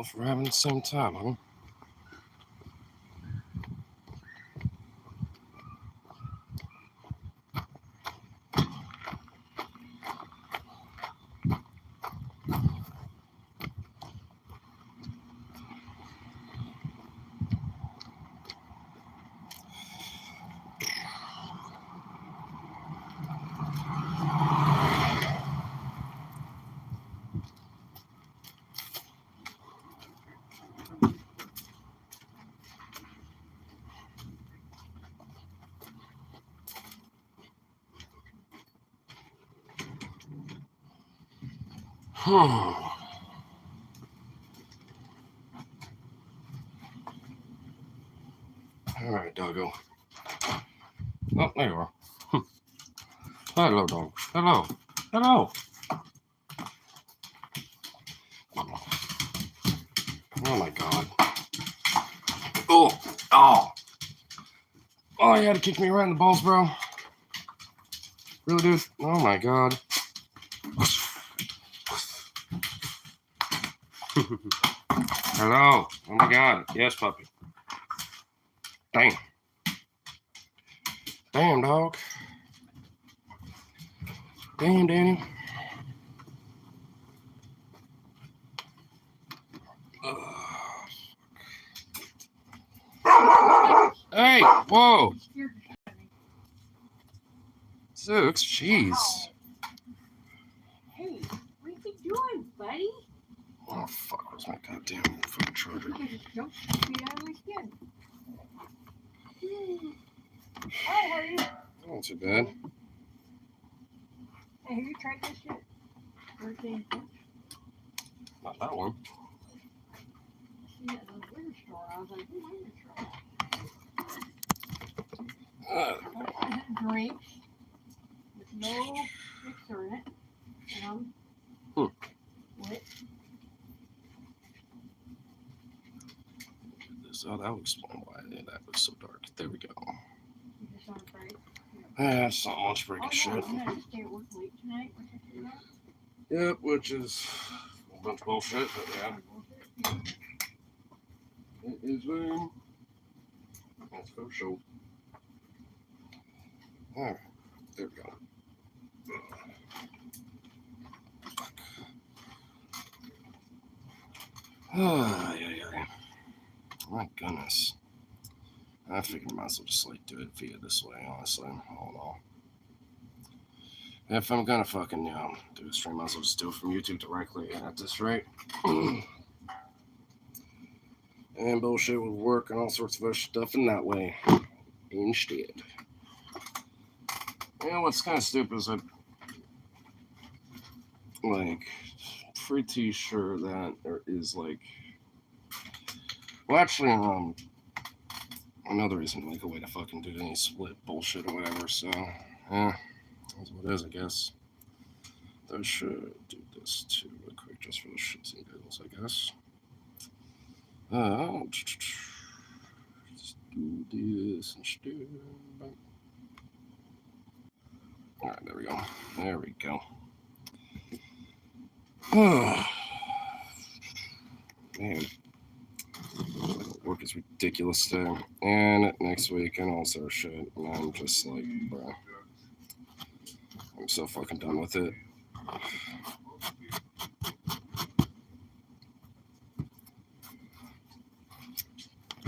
Both were having the same time, huh? All right, doggo. Oh, there you are. Hello, dog. Hello. Hello. Oh my god. Oh. Oh. Oh, you had to kick me right in the balls, bro. Really, dude? Oh my god. Hello. Oh my god. Yes, puppy. Damn. Damn, dog. Damn, Danny. Hey, whoa. Zooks, jeez. Hey, what are you doing, buddy? Oh, fuck, where's my goddamn fucking charger? Don't feed out of my skin. Hi, how are you? Not too bad. Hey, have you tried this shit? Birthday and Not that one. See it at the liquor store. I was like, who liquor store? Drinks with no mixer in it. What? Oh, that would explain why that was so dark. There we go. You just on a break? Yeah, so much breaking Oh, shit. no, I'm gonna stay at work late tonight. What's that do that? Yep, which is a bunch of bullshit, but yeah. It is, that's for sure. Alright, there we go. Yeah. My goodness. I figured I might as well just like do it via this way, honestly. All in all. If I'm gonna fucking, do a stream, I might as well just do it from YouTube directly at this rate. And bullshit would work and all sorts of other stuff in that way. Instead. You know what's kind of stupid is pretty sure that there is well, actually, another reason like a way to fucking do any split bullshit or whatever. So, yeah, that's what it is, I guess. I should do this too, real quick, just for the shits and giggles, I guess. Just do this instead. All right, there we go. There we go. Man, work is ridiculous today. And next week, and all sort of shit. And I'm just like, bro, I'm so fucking done with it.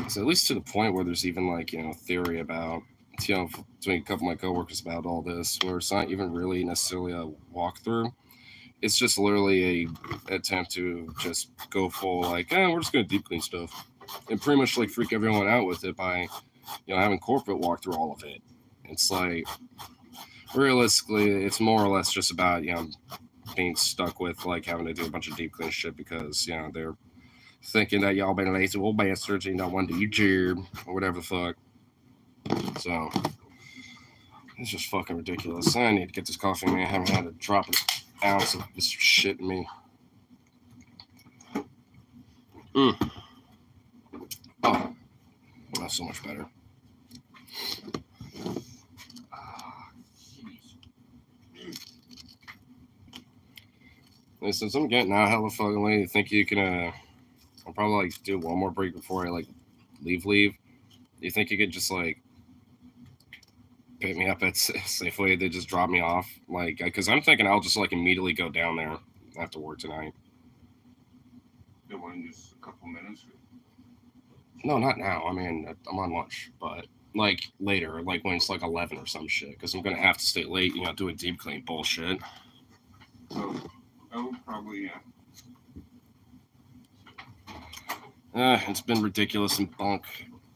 So at least to the point where there's even theory about, between a couple of my coworkers about all this, where it's not even really necessarily a walkthrough. It's just literally a attempt to just go full we're just gonna deep clean stuff, and pretty much freak everyone out with it by having corporate walk through all of it. It's realistically, it's more or less just about being stuck with having to do a bunch of deep clean shit because they're thinking that y'all been lazy old bastards and don't want to do your job or whatever the fuck. So it's just fucking ridiculous. I need to get this coffee, man. I haven't had a drop of ounce of this shit in me. Oh, that's so much better. Since I'm getting out hella fucking late, I think you can, I'm probably like do one more break before I like leave. You think you could just like pick me up at Safeway? They just drop me off, like, because I'm thinking I'll just like immediately go down there after work tonight. Yeah, why don't just a couple minutes? No, not now. I mean, I'm on lunch, but like later, like when it's like 11 or some shit, because I'm gonna have to stay late, doing deep clean bullshit. Oh, probably, yeah. It's been ridiculous and bunk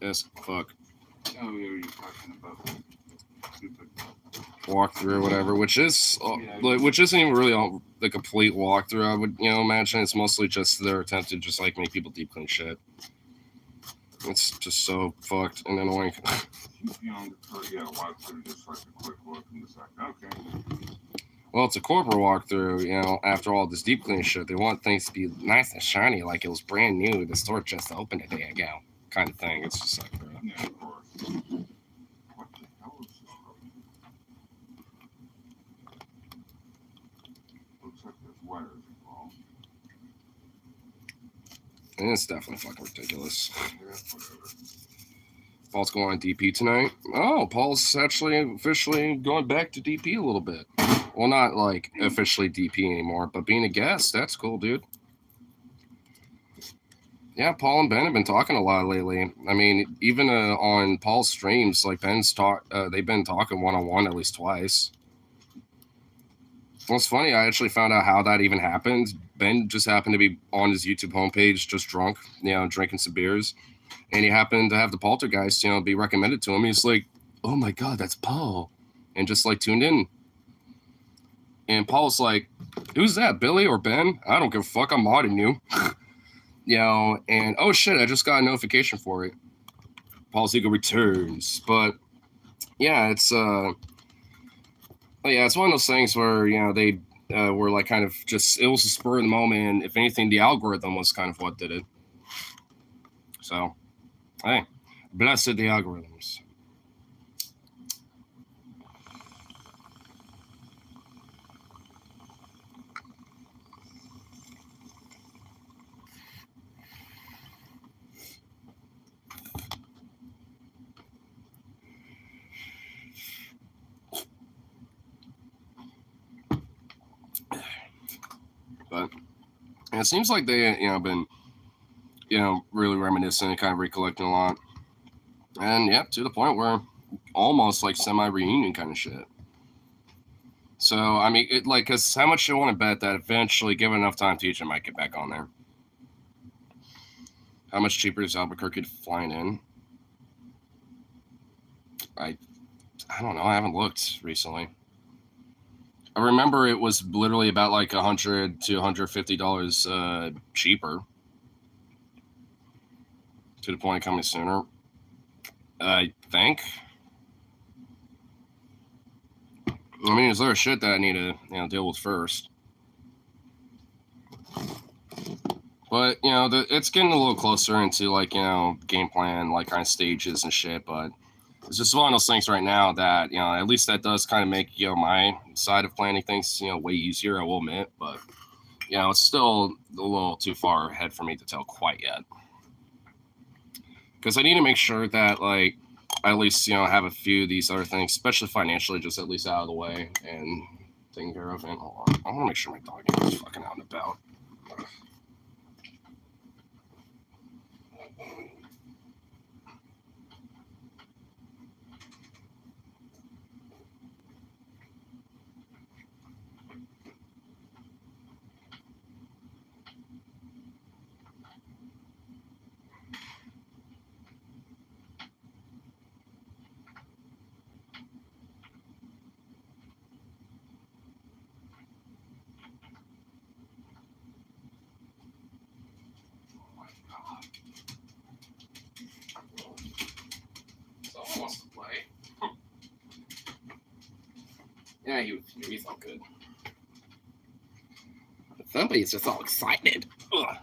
as fuck. Oh, yeah, you're talking about stupid Walkthrough, whatever, which isn't even really the complete walkthrough. I would, imagine it's mostly just their attempt to just like make people deep clean shit. It's just so fucked and annoying. walkthrough, just like a quick look and just like, okay. Well, it's a corporate walkthrough, after all this deep clean shit, they want things to be nice and shiny, like it was brand new. The store just opened a day ago, kind of thing. It's just like, yeah, of course. What the hell is this road? Looks like there's wires involved. And it's definitely fucking ridiculous. Yeah, whatever. Paul's going on DP tonight. Oh, Paul's actually officially going back to DP a little bit. Well, not like officially DP anymore, but being a guest, that's cool, dude. Yeah, Paul and Ben have been talking a lot lately. I mean, even on Paul's streams, like they've been talking one-on-one at least twice. Well, it's funny, I actually found out how that even happened. Ben just happened to be on his YouTube homepage, just drunk, drinking some beers. And he happened to have the Poltergeist, be recommended to him. He's like, oh my God, that's Paul. And just like tuned in. And Paul's like, who's that, Billy or Ben? I don't give a fuck, I'm modding you. And oh shit, I just got a notification for it. Paul's ego returns. But yeah, it's one of those things where, they were like kind of just, it was a spur of the moment. And if anything, the algorithm was kind of what did it. So, hey, blessed the algorithms. But it seems like they, been, really reminiscing and kind of recollecting a lot. And yeah, to the point where almost like semi-reunion kind of shit. So, I mean, because how much do you want to bet that eventually, given enough time to each, I might get back on there? How much cheaper is Albuquerque flying in? I don't know. I haven't looked recently. I remember it was literally about like $100 to $150 cheaper. To the point coming sooner, I think. I mean, is there shit that I need to deal with first? But it's getting a little closer into like game plan, like kind of stages and shit. But it's just one of those things right now that at least that does kind of make my side of planning things way easier. I will admit, but it's still a little too far ahead for me to tell quite yet. Because I need to make sure that like I at least have a few of these other things, especially financially, just at least out of the way and taken care of. And hold on, I want to make sure my dog is fucking out and about. Someone wants to play. Yeah, he felt good. Somebody's just all excited. Ugh.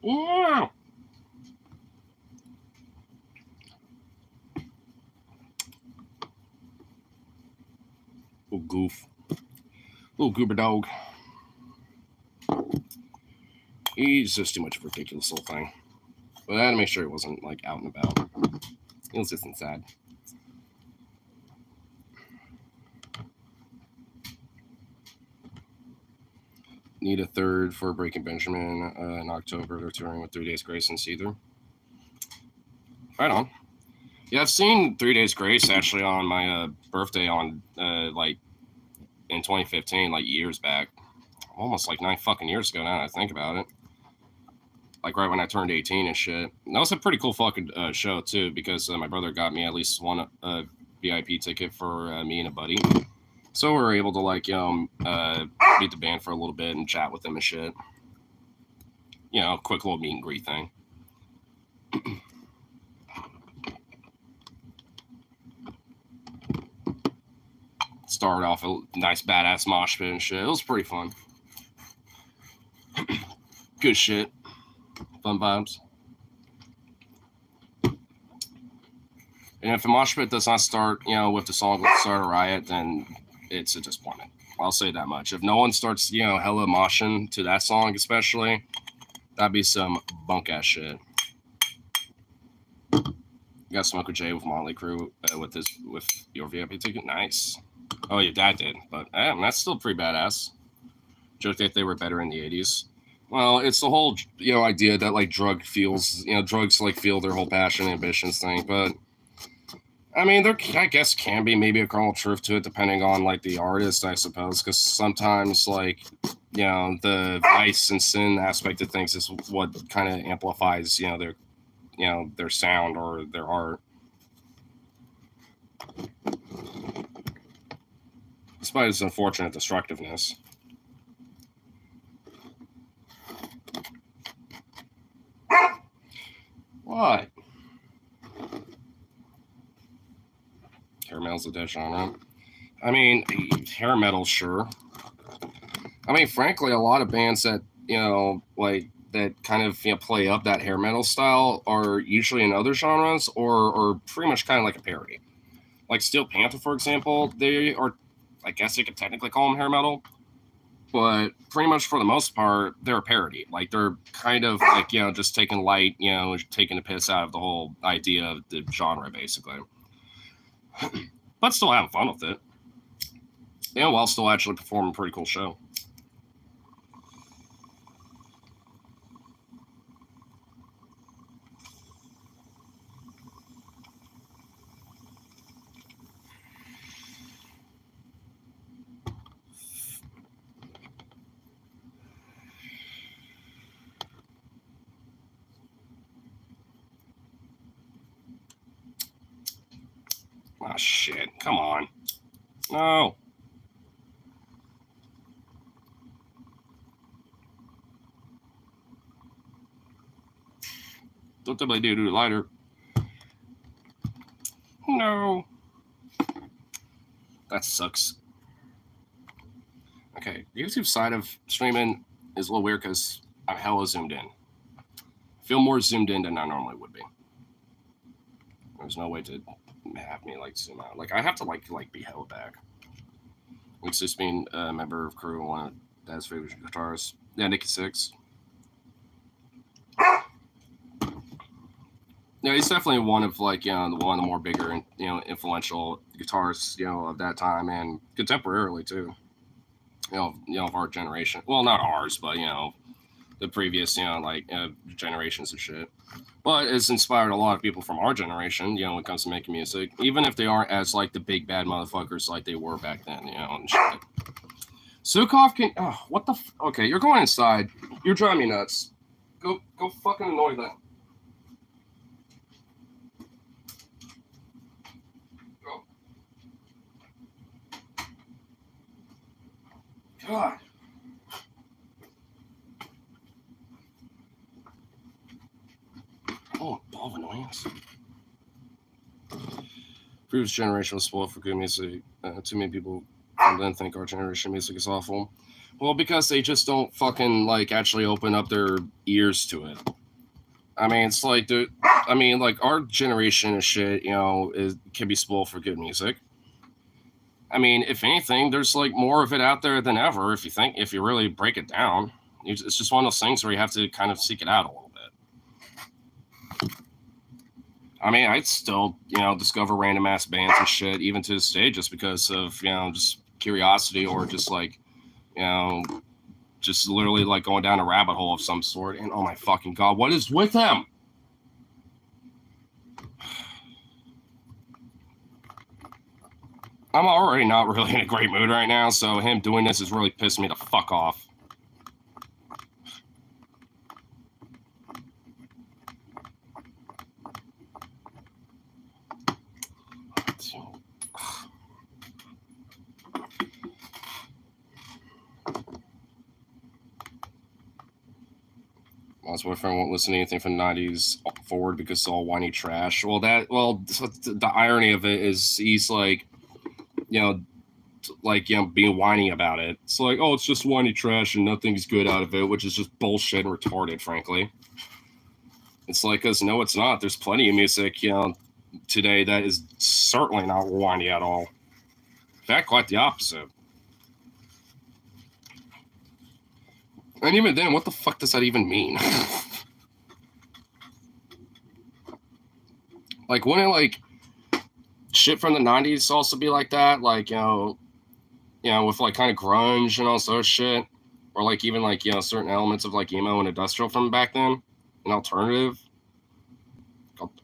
Yeah. Little goof. Little goober dog. He's just too much of a ridiculous little thing. But I had to make sure he wasn't like out and about. He was just inside. Need a third for Breaking Benjamin in October. They're touring with 3 Days Grace and Seether. Right on. Yeah, I've seen 3 Days Grace actually on my birthday on like in 2015, like years back. Almost like 9 fucking years ago now that I think about it. Like right when I turned 18 and shit. And that was a pretty cool fucking show too, because my brother got me at least one VIP ticket for me and a buddy. So we were able to like meet the band for a little bit and chat with them and shit. Quick little meet and greet thing. Started off a nice badass mosh pit and shit. It was pretty fun. Good shit. Fun vibes. And if the mosh pit does not start, with the song "Let's Start a Riot," then it's a disappointment. I'll say that much. If no one starts, hella moshing to that song, especially, that'd be some bunk ass shit. You got Smoker J with Motley Crue with your VIP ticket. Nice. Oh, your dad did, but that's still pretty badass. Joke that they were better in the 80s. Well, it's the whole idea that like drugs like fuel their whole passion and ambitions thing, but I mean, there I guess can be maybe a kernel of truth to it depending on like the artist, I suppose, because sometimes like the vice and sin aspect of things is what kind of amplifies their sound or their art. Despite its unfortunate destructiveness. What? Hair metal's a dead genre. I mean, hair metal, sure. I mean, frankly, a lot of bands that like that kind of play up that hair metal style are usually in other genres or pretty much kind of like a parody. Like Steel Panther, for example, they are, I guess you could technically call them hair metal, but pretty much for the most part, they're a parody. Like they're kind of like just taking light, taking the piss out of the whole idea of the genre, basically. But still having fun with it, while still actually performing a pretty cool show. Oh shit! Come on, no. Don't tell me do lighter. No. That sucks. Okay, the YouTube side of streaming is a little weird because I'm hella zoomed in. I feel more zoomed in than I normally would be. There's no way to have me like zoom out. Like I have to like be held back. It's just being a member of crew, one of Dad's favorite guitarists. Yeah, Nicky Six. Yeah, he's definitely one of like one of the more bigger influential guitarists of that time and contemporarily too. Of our generation. Well, not ours, but the previous generations and shit. But it's inspired a lot of people from our generation, when it comes to making music, even if they aren't as like the big bad motherfuckers like they were back then, and shit. Sukov can. Oh, what the? Okay, you're going inside. You're driving me nuts. Go fucking annoy them. Go. God. Oh, ball of annoyance. Previous generation was spoiled for good music. Too many people then think our generation music is awful. Well, because they just don't fucking like actually open up their ears to it. I mean, it's like like our generation and shit, can be spoiled for good music. I mean, if anything, there's like more of it out there than ever. If you really break it down, It's just one of those things where you have to kind of seek it out a little bit. I mean, I'd still, discover random ass bands and shit, even to this day, just because of, just curiosity or just like, just literally like going down a rabbit hole of some sort. And oh my fucking God, what is with him? I'm already not really in a great mood right now, so him doing this is really pissing me the fuck off. My boyfriend won't listen to anything from the 90s forward because it's all whiny trash. The irony of it is he's like, being whiny about it. It's like, oh, it's just whiny trash and nothing's good out of it, which is just bullshit and retarded, frankly. It's like, because no, it's not. There's plenty of music, today that is certainly not whiny at all. In fact, quite the opposite. And even then, what the fuck does that even mean? Like, wouldn't like shit from the 90s also be like that? Like, with like kind of grunge and all sorts of shit, or like even like certain elements of like emo and industrial from back then, and alternative,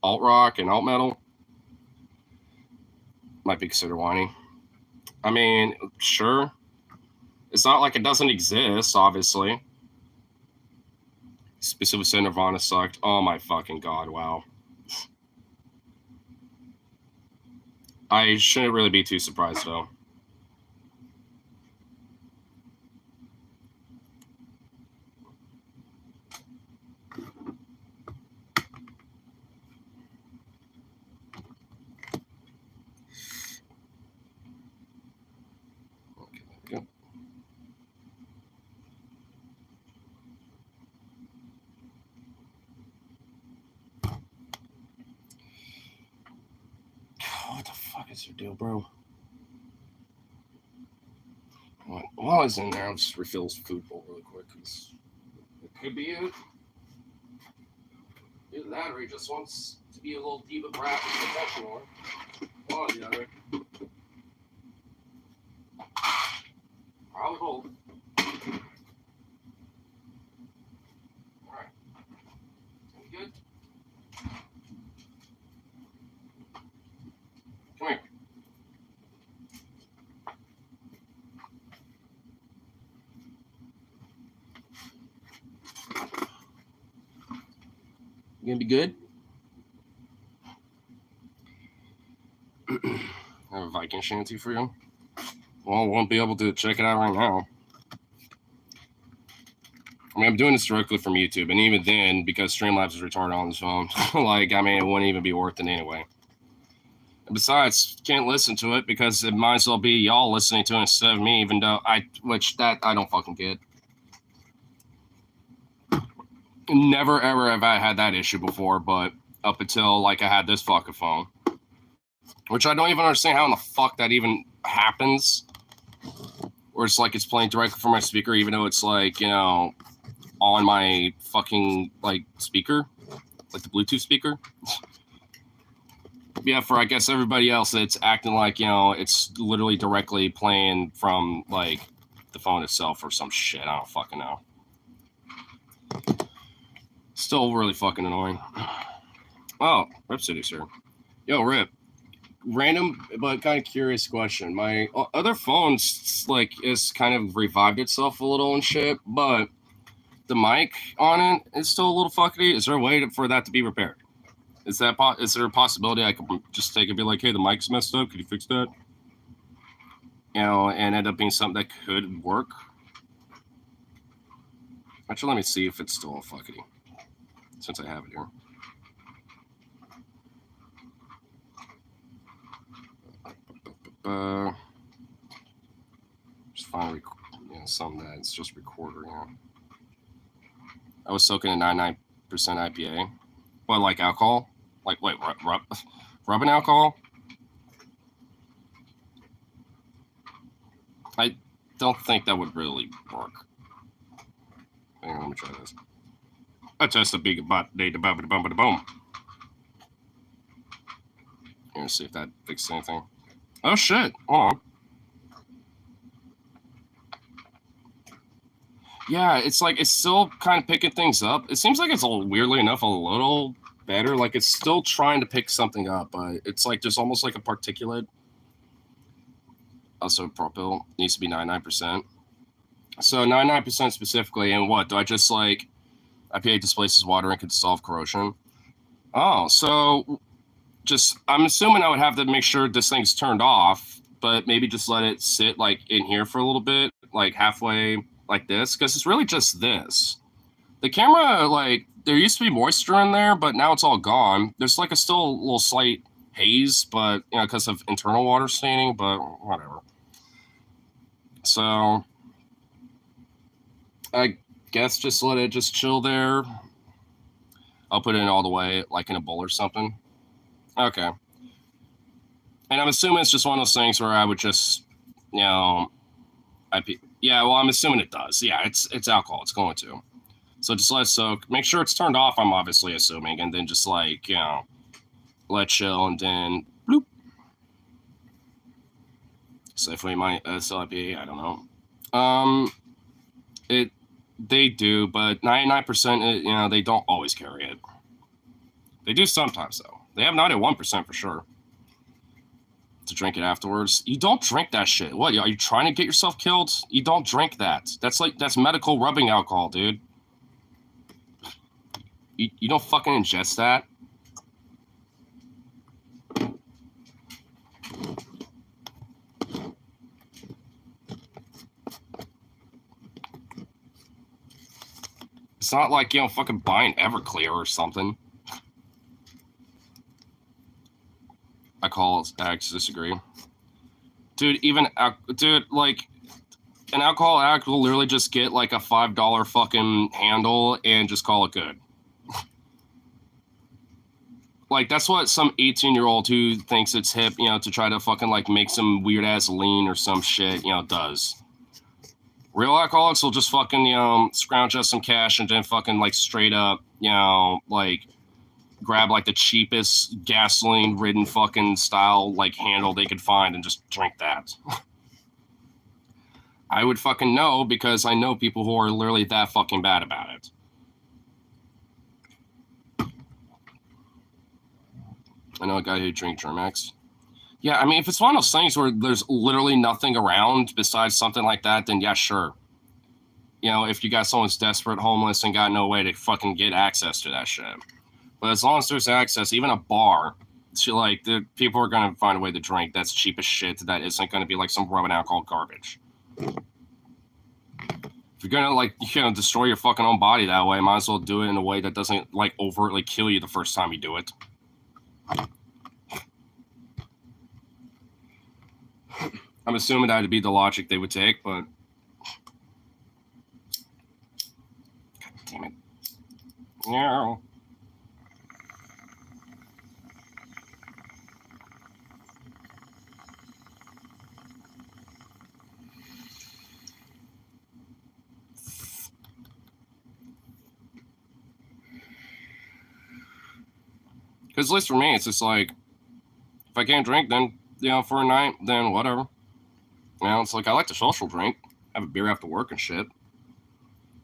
alt rock and alt metal might be considered whiny. I mean, sure, it's not like it doesn't exist, obviously. Specifically said Nirvana sucked. Oh my fucking God, wow. I shouldn't really be too surprised though. Okay, there we go. What the fuck is your deal, bro? While I was in there, I'll just refill his food bowl really quick because it could be it. Either that or he just wants to be a little diva brat and professional. One or the other. Probably both. Alright. You good? Come here. You gonna be good? I have a Viking shanty for you. Well, I won't be able to check it out right now. I mean, I'm doing this directly from YouTube, and even then, because Streamlabs is retarded on his phone, it wouldn't even be worth it anyway. And besides, can't listen to it because it might as well be y'all listening to it instead of me, even though I don't fucking get. Never ever have I had that issue before, but up until I had this fucking phone, which I don't even understand how in the fuck that even happens. Or it's like it's playing directly from my speaker, even though it's on my fucking speaker, like the Bluetooth speaker. Yeah, for I guess everybody else, it's acting like it's literally directly playing from the phone itself or some shit. I don't fucking know. Still really fucking annoying. Oh, Rip City's here. Yo, Rip. Random but kind of curious question. My other phone is kind of revived itself a little and shit, but the mic on it is still a little fuckety. Is there a way for that to be repaired? Is there a possibility I could just take and be like, hey, the mic's messed up. Could you fix that? And end up being something that could work. Actually, let me see if it's still fuckety since I have it here. Just find something that's just recorder. I was soaking a 99% IPA. What, like alcohol? Wait, rubbing alcohol? I don't think that would really work. Hang on, let me try this. I test the big bot data boom. Here, see if that fixes anything. Oh shit! Hold on. Yeah, it's like it's still kind of picking things up. It seems like it's weirdly enough a little better. Like it's still trying to pick something up, but it's like there's almost like a particulate. Also, propyl needs to be 99%. So 99% specifically, and what do I just like? IPA displaces water and can dissolve corrosion. Oh, so just I'm assuming I would have to make sure this thing's turned off, but maybe just let it sit like in here for a little bit, like halfway like this, because it's really just this. The camera, like there used to be moisture in there, but now it's all gone. There's like a still little slight haze, but you know, because of internal water staining, but whatever. So I guess just let it just chill there. I'll put it in all the way, like in a bowl or something. Okay. And I'm assuming it's just one of those things where I would just, you know, yeah, well, I'm assuming it does. Yeah, it's alcohol. It's going to. So just let it soak. Make sure it's turned off, I'm obviously assuming. And then just like, you know, let it chill and then bloop. Safeway might still IPA, I don't know. They do, but 99%, you know, they don't always carry it. They do sometimes, though. They have 91% for sure. To drink it afterwards. You don't drink that shit. What, are you trying to get yourself killed? You don't drink that. That's medical rubbing alcohol, dude. You don't fucking ingest that. It's not like, you know, fucking buying Everclear or something. Alcohol addicts disagree. Dude, like, an alcohol addict will literally just get like a $5 fucking handle and just call it good. Like, that's what some 18-year-old who thinks it's hip, you know, to try to fucking like make some weird ass lean or some shit, you know, does. Real alcoholics will just fucking, you know, scrounge up some cash and then fucking like straight up, you know, like grab like the cheapest gasoline ridden fucking style like handle they could find and just drink that. I would fucking know because I know people who are literally that fucking bad about it. I know a guy who drank Germex. Yeah, I mean, if it's one of those things where there's literally nothing around besides something like that, then yeah, sure. You know, if you got someone's desperate, homeless, and got no way to fucking get access to that shit. But as long as there's access, even a bar, like, the people are going to find a way to drink that's cheap as shit that isn't going to be like some rubbing alcohol garbage. If you're going to, like, you know, destroy your fucking own body that way, might as well do it in a way that doesn't, like, overtly kill you the first time you do it. I'm assuming that would be the logic they would take, but... God damn it. No. Because at least for me, it's just like, if I can't drink, then, you know, for a night, then whatever. You know, it's like, I like to social drink, have a beer after work and shit.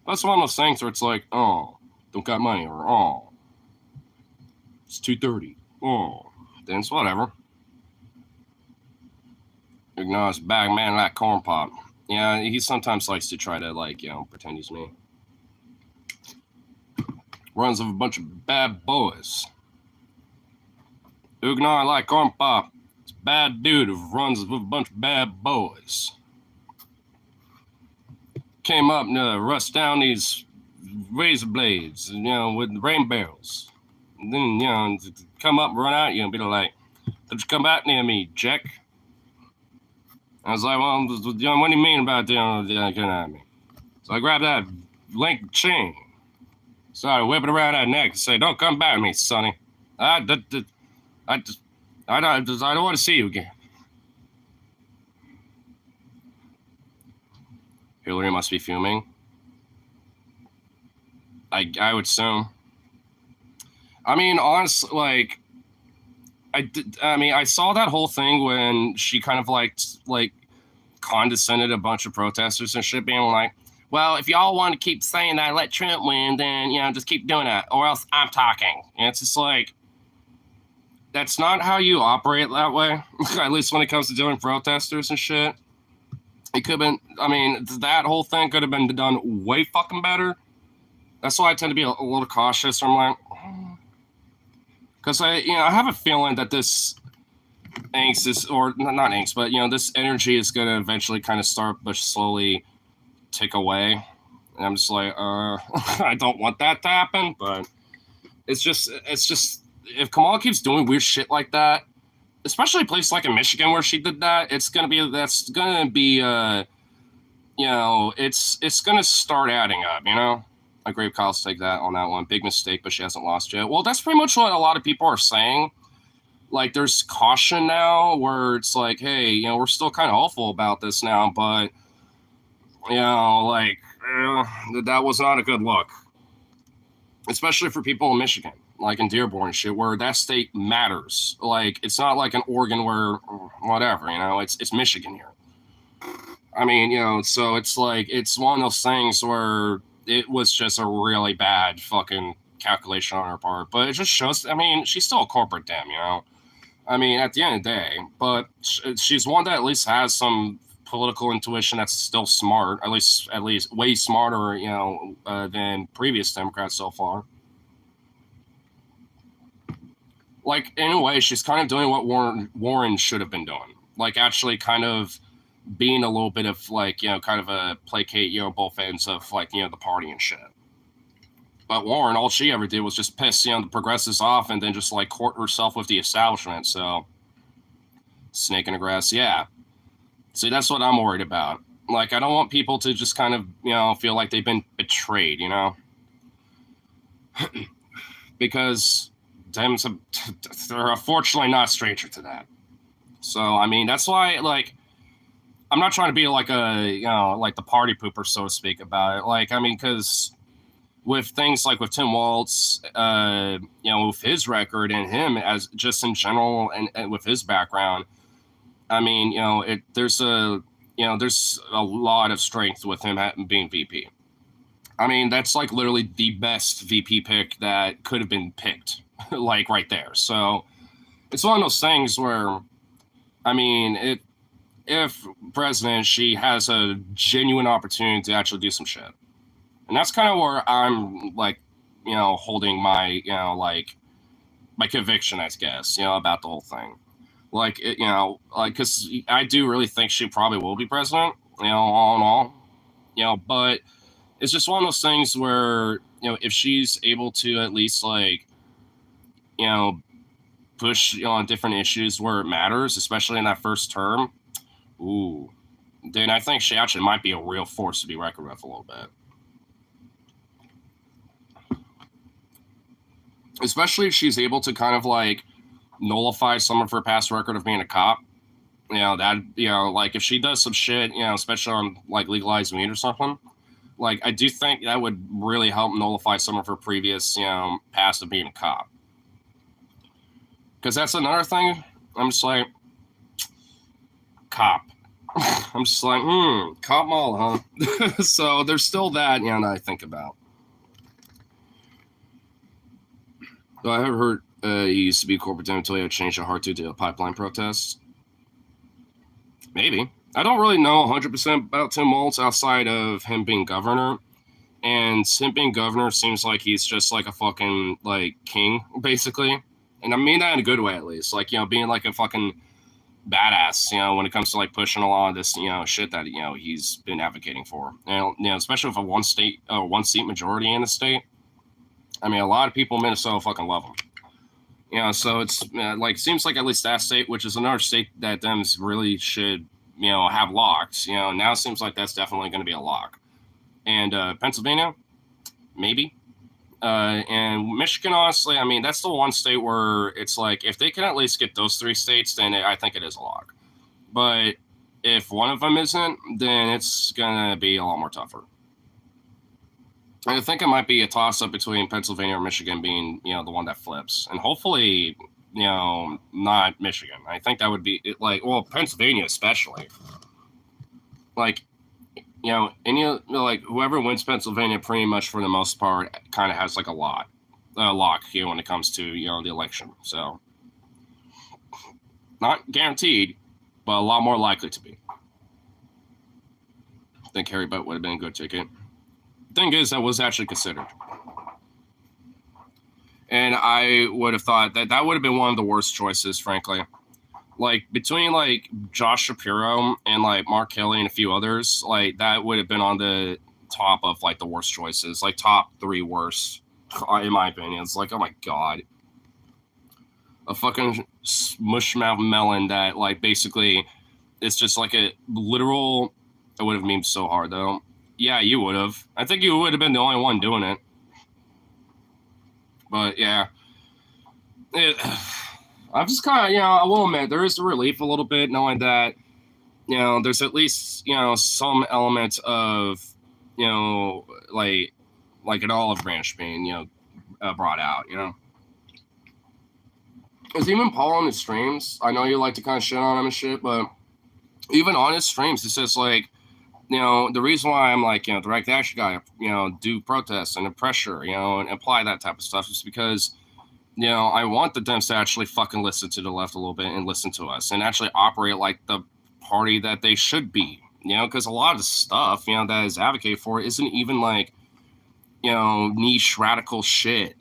But it's one of those things where it's like, oh, don't got money, or oh, it's 2:30. Oh, then it's whatever. Ignores bag man like corn pop. Yeah, he sometimes likes to try to, like, you know, pretend he's me. Runs with a bunch of bad boys. Ugnar like corn pop. It's a bad dude who runs with a bunch of bad boys. Came up to rust down these razor blades, you know, with rain barrels. And then, you know, come up and run at you and be like, don't you come back near me, Jack. I was like, well, what do you mean about, you know, getting at me? So I grabbed that link chain, started whipping around that neck and say, don't come back to me, sonny. I don't want to see you again. Hillary must be fuming. I would assume. I mean, honestly, like I mean, I saw that whole thing when she kind of like condescended a bunch of protesters and shit, being like, "Well, if y'all want to keep saying that, let Trump win, then just keep doing that, or else I'm talking." And it's just like that's not how you operate that way. At least when it comes to dealing with protesters and shit. It could have been. I mean, that whole thing could have been done way fucking better. That's why I tend to be a little cautious. I'm like, because I have a feeling that this angst is, or not angst, but this energy is going to eventually kind of start, but slowly tick away. And I'm just like, I don't want that to happen, but it's just if Kamala keeps doing weird shit like that, especially a place like in Michigan where she did that, it's gonna be it's gonna start adding up. I agree with Kyle's take that on that one. Big mistake, but she hasn't lost yet. Well, that's pretty much what a lot of people are saying. Like, there's caution now where it's like, hey, we're still kind of hopeful about this now, but that was not a good look, especially for people in Michigan, like in Dearborn and shit, where that state matters. Like, it's not like an Oregon where whatever, it's Michigan here. I mean, so it's like it's one of those things where it was just a really bad fucking calculation on her part. But it just shows. I mean, she's still a corporate dem. I mean, at the end of the day, but she's one that at least has some political intuition that's still smart, at least way smarter, than previous Democrats so far. Like, in a way, she's kind of doing what Warren should have been doing. Like, actually kind of being a little bit of, like, kind of a placate, both ends of, like, the party and shit. But Warren, all she ever did was just piss, the progressives off and then just, like, court herself with the establishment. So, snake in the grass, yeah. See, that's what I'm worried about. Like, I don't want people to just kind of, feel like they've been betrayed, because Dems, they're unfortunately not a stranger to that. So, I mean, that's why, like, I'm not trying to be like like the party pooper, so to speak, about it. Like, I mean, because with things like with Tim Walz, with his record and him as just in general and with his background, I mean, there's a lot of strength with him being VP. I mean, that's like literally the best VP pick that could have been picked, like right there. So it's one of those things where, I mean, if president, she has a genuine opportunity to actually do some shit. And that's kind of where I'm like, holding my, like my conviction, I guess, about the whole thing. Like, because I do really think she probably will be president, all in all, but it's just one of those things where, if she's able to at least like, push, on different issues where it matters, especially in that first term, ooh, then I think she actually might be a real force to be reckoned with a little bit. Especially if she's able to kind of like nullify some of her past record of being a cop. Like if she does some shit, especially on like legalized weed or something, like I do think that would really help nullify some of her previous, past of being a cop. Because that's another thing. I'm just like, cop. I'm just like, cop mall, huh? So there's still that, that I think about. So I have heard he used to be corporate until he had changed the heart to pipeline protests. Maybe. I don't really know 100% about Tim Walz outside of him being governor. And him being governor seems like he's just like a fucking like king, basically. And I mean that in a good way, at least. Like, being like a fucking badass, when it comes to like pushing a lot of this, shit that, he's been advocating for. And, especially with a one seat majority in the state. I mean, a lot of people in Minnesota fucking love him. So it's like, seems like at least that state, which is another state that Dems really should, have locked, now it seems like that's definitely going to be a lock. And Pennsylvania, maybe. And Michigan, honestly, I mean, that's the one state where it's like, if they can at least get those three states, then I think it is a lock. But if one of them isn't, then it's going to be a lot more tougher. I think it might be a toss up between Pennsylvania or Michigan being, the one that flips, and hopefully, not Michigan. I think that would be like, well, Pennsylvania especially. Like, like whoever wins Pennsylvania, pretty much for the most part, kind of has like a lock here when it comes to the election. So, not guaranteed, but a lot more likely to be. I think Harry Butt would have been a good ticket. Thing is, that was actually considered. And I would have thought that would have been one of the worst choices, frankly. Like, between, like, Josh Shapiro and, like, Mark Kelly and a few others, like, that would have been on the top of, like, the worst choices. Like, top 3 worst, in my opinion. It's like, oh my god. A fucking mushmouth melon that, like, basically, it's just like a literal... I would have memed so hard, though. Yeah, you would have. I think you would have been the only one doing it. But, yeah. I'm just kind of, I will admit, there is a relief a little bit knowing that, there's at least, some element of, like an olive branch being, brought out, Because even Paul on his streams, I know you like to kind of shit on him and shit, but even on his streams, it's just like, the reason why I'm like, direct action guy, do protests and pressure, and apply that type of stuff is because, I want the Dems to actually fucking listen to the left a little bit and listen to us and actually operate like the party that they should be, because a lot of the stuff, that is advocated for isn't even like, niche radical shit,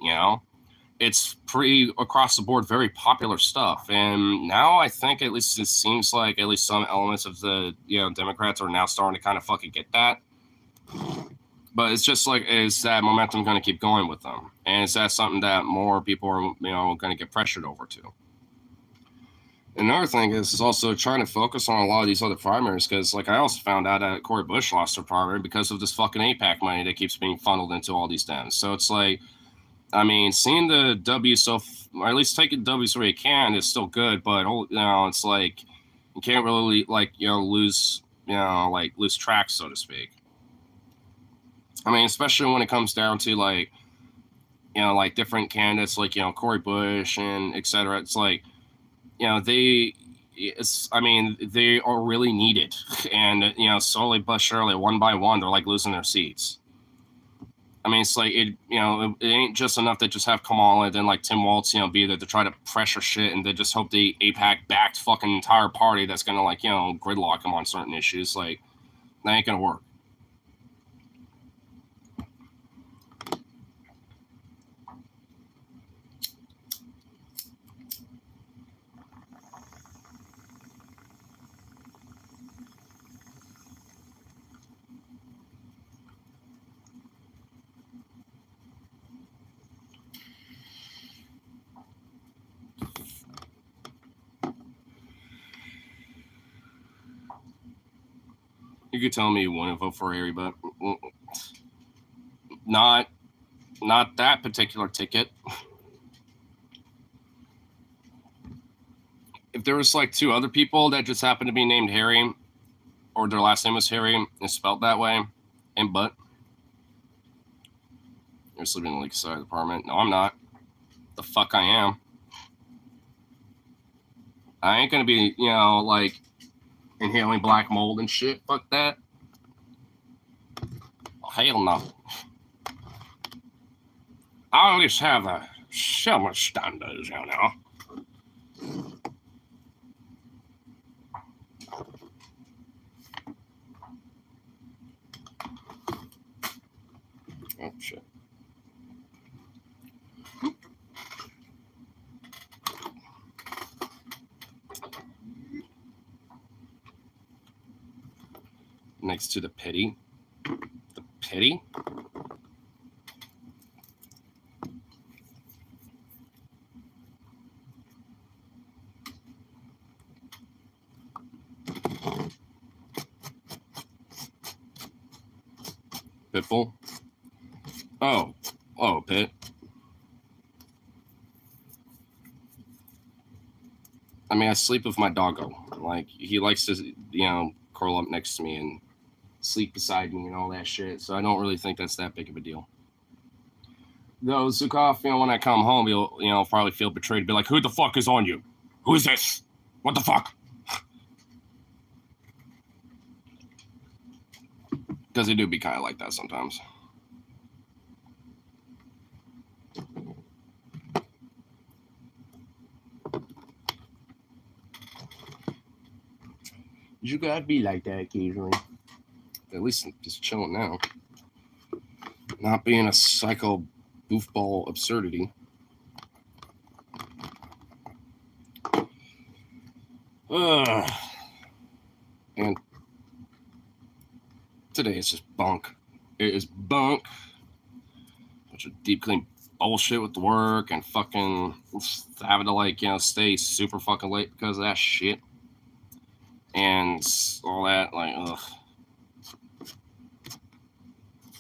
It's pretty across the board, very popular stuff. And now I think at least it seems like at least some elements of the, Democrats are now starting to kind of fucking get that. But it's just like, is that momentum going to keep going with them? And is that something that more people are, going to get pressured over to? Another thing is also trying to focus on a lot of these other primaries because, like, I also found out that Cory Bush lost her primary because of this fucking AIPAC money that keeps being funneled into all these Dems. So it's like, I mean, seeing the W or at least taking W's where you can is still good, but it's like you can't really lose lose track, so to speak. I mean, especially when it comes down to like different candidates like Cory Bush and etc. It's like they are really needed, and slowly but surely, one by one, they're like losing their seats. I mean, it's like it ain't just enough to just have Kamala and then like Tim Walz, be there to try to pressure shit and they just hope the AIPAC backed fucking entire party that's gonna gridlock them on certain issues. Like, that ain't gonna work. You could tell me you want to vote for Harry, but not that particular ticket. If there was like 2 other people that just happened to be named Harry, or their last name was Harry and spelled that way, and but you're sleeping in the Lakeside apartment. No, I'm not. The fuck I am. I ain't gonna be, like inhaling black mold and shit. Fuck that. Hell no. I always have a summer standards, Oh, shit. Next to the pity. The pity? Pitbull? Oh, Pit. I mean, I sleep with my doggo. Like, he likes to, curl up next to me and sleep beside me and all that shit. So I don't really think that's that big of a deal. though, Zukov, when I come home, you'll probably feel betrayed. Be like, who the fuck is on you? Who is this? What the fuck? Because they do be kind of like that sometimes. You gotta be like that occasionally. At least just chilling now. Not being a psycho goofball absurdity. And today it's just bunk. It is bunk. Bunch of deep clean bullshit with work and fucking having to stay super fucking late because of that shit. And all that, ugh.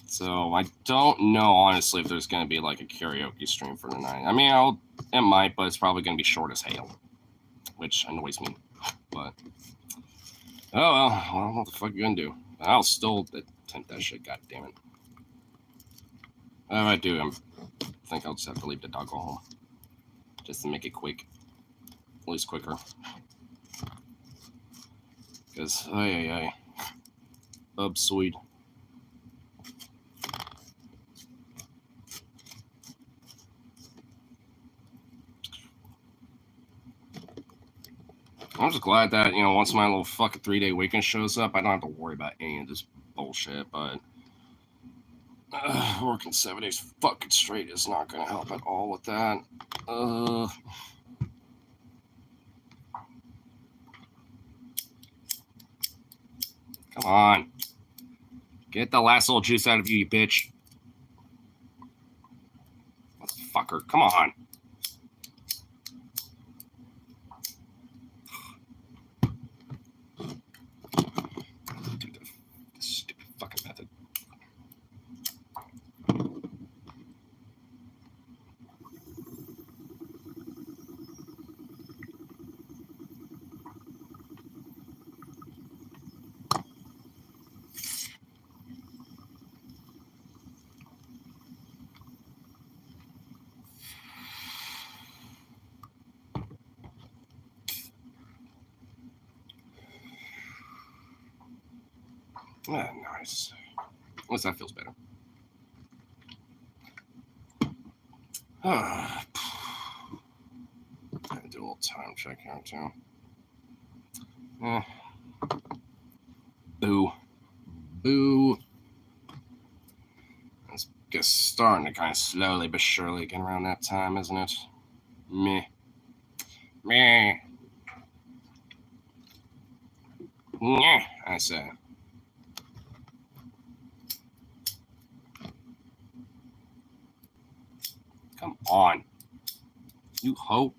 So I don't know, honestly, if there's going to be a karaoke stream for tonight. I mean, it might, but it's probably going to be short as hell, which annoys me. But, oh well, what the fuck you going to do? I'll still attempt that shit, god damn it. If I do, I think I'll just have to leave the dog go home. Just to make it quick. At least quicker. Because, sweet. I'm just glad that, once my little fucking 3-day weekend shows up, I don't have to worry about any of this bullshit, but working 7 days fucking straight is not going to help at all with that. Come on. Get the last little juice out of you, you bitch. Fucker, come on. Dude, this stupid fucking method. Ah, nice. At least that feels better. I do a little time check here too. Boo. It's just starting to kind of slowly but surely get around that time, isn't it? Meh. Nyeh, I say. Come on. You hoe.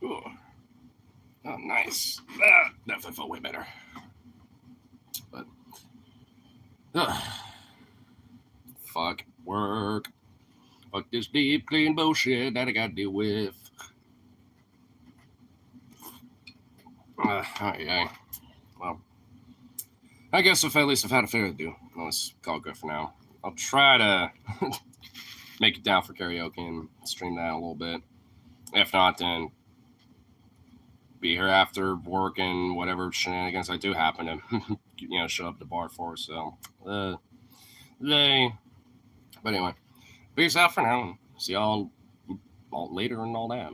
Ooh. Oh, nice. That definitely felt way better. But, fuck work. Fuck this deep, clean bullshit that I gotta deal with. Well, I guess at least I've had a fair to do. Let's call it good for now. I'll try to make it down for karaoke and stream that a little bit. If not, then be here after work and whatever shenanigans I do happen to, show up at the bar for. So, but anyway, peace out for now. See y'all later and all that.